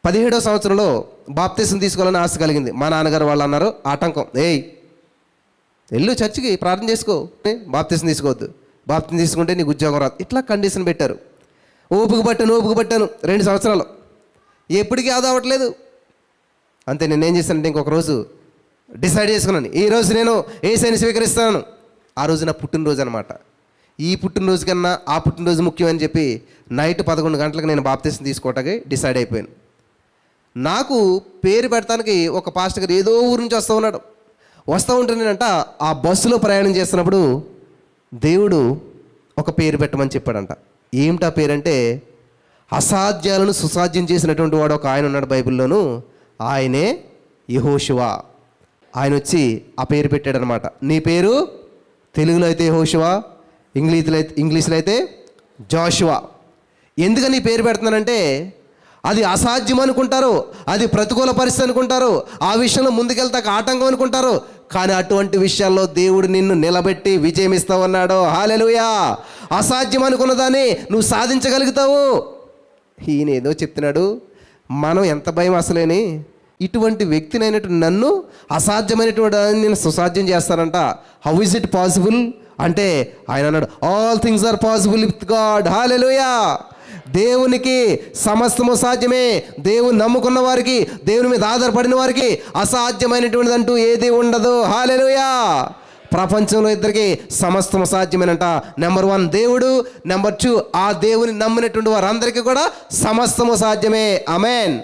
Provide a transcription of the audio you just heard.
17వ సంవత్సరంలో బాప్తిసం తీసుకోవాలని ఆశ కలిగింది. మా నాన్నగారు వాళ్ళు అన్నారు, ఆటంకం, వెళ్ళు చర్చికి ప్రార్థన చేసుకో, బాప్తిసం తీసుకోవద్దు, బాప్తిసం తీసుకుంటే నీకు ఉద్యోగం రాదు, ఇట్లా కండిషన్ పెట్టారు. ఓపిక పట్టాను 2 సంవత్సరాలు, ఎప్పటికీ ఆదా అవ్వట్లేదు. అంతే. నేనేం చేశానంటే ఇంకొక రోజు డిసైడ్ చేసుకున్నాను, ఈరోజు నేను యేసుని స్వీకరిస్తాను. ఆ రోజు నా పుట్టినరోజు అనమాట. ఈ పుట్టినరోజు కన్నా ఆ పుట్టినరోజు ముఖ్యమని చెప్పి నైట్ 11 గంటలకు నేను బాప్తిసం తీసుకోవటానికి డిసైడ్ అయిపోయాను. నాకు పేరు పెడతానికి ఒక పాస్టర్ గారు ఏదో ఊరు నుంచి వస్తూ ఉంటున్నానంట. ఆ బస్సులో ప్రయాణం చేస్తున్నప్పుడు దేవుడు ఒక పేరు పెట్టమని చెప్పాడంట. ఏమిటా పేరంటే, అసాధ్యాలను సుసాధ్యం చేసినటువంటి వాడు ఒక ఆయన ఉన్నాడు బైబిల్లోను, ఆయనే యెహోషువ. ఆయన వచ్చి ఆ పేరు పెట్టాడనమాట. నీ పేరు తెలుగులో అయితే యెహోషువ, ఇంగ్లీష్లో అయితే జోషువా. ఎందుకని ఈ పేరు పెడుతున్నానంటే, అది అసాధ్యం అనుకుంటారు, అది ప్రతికూల పరిస్థితి అనుకుంటారు, ఆ విషయంలో ముందుకెళ్తాక ఆటంకం అనుకుంటారు. కానీ అటువంటి విషయాల్లో దేవుడు నిన్ను నిలబెట్టి విజయం ఇస్తావన్నాడు. హల్లెలూయా. అసాధ్యం అనుకున్న దాన్ని నువ్వు సాధించగలుగుతావు. ఈయన ఏదో చెప్తున్నాడు, మనం ఎంత భయం అసలేని, ఇటువంటి వ్యక్తినైనట్టు నన్ను అసాధ్యమైనటువంటి నేను సుసాధ్యం చేస్తానంట. హౌ ఇస్ ఇట్ పాసిబుల్ అంటే ఆయన అన్నాడు, all things are possible with God. Hallelujah. దేవునికి సమస్తము సాధ్యమే. దేవుని నమ్ముకున్న వారికి, దేవుని మీద ఆధారపడిన వారికి అసాధ్యమైనటువంటిది అంటూ ఏది ఉండదు. హల్లెలూయా. ప్రపంచంలో ఇద్దరికి సమస్తము సాధ్యమేనంట. నెంబర్ 1 దేవుడు, నెంబర్ 2 ఆ దేవుని నమ్మినటువంటి వారందరికీ కూడా సమస్తము సాధ్యమే. ఆమేన్.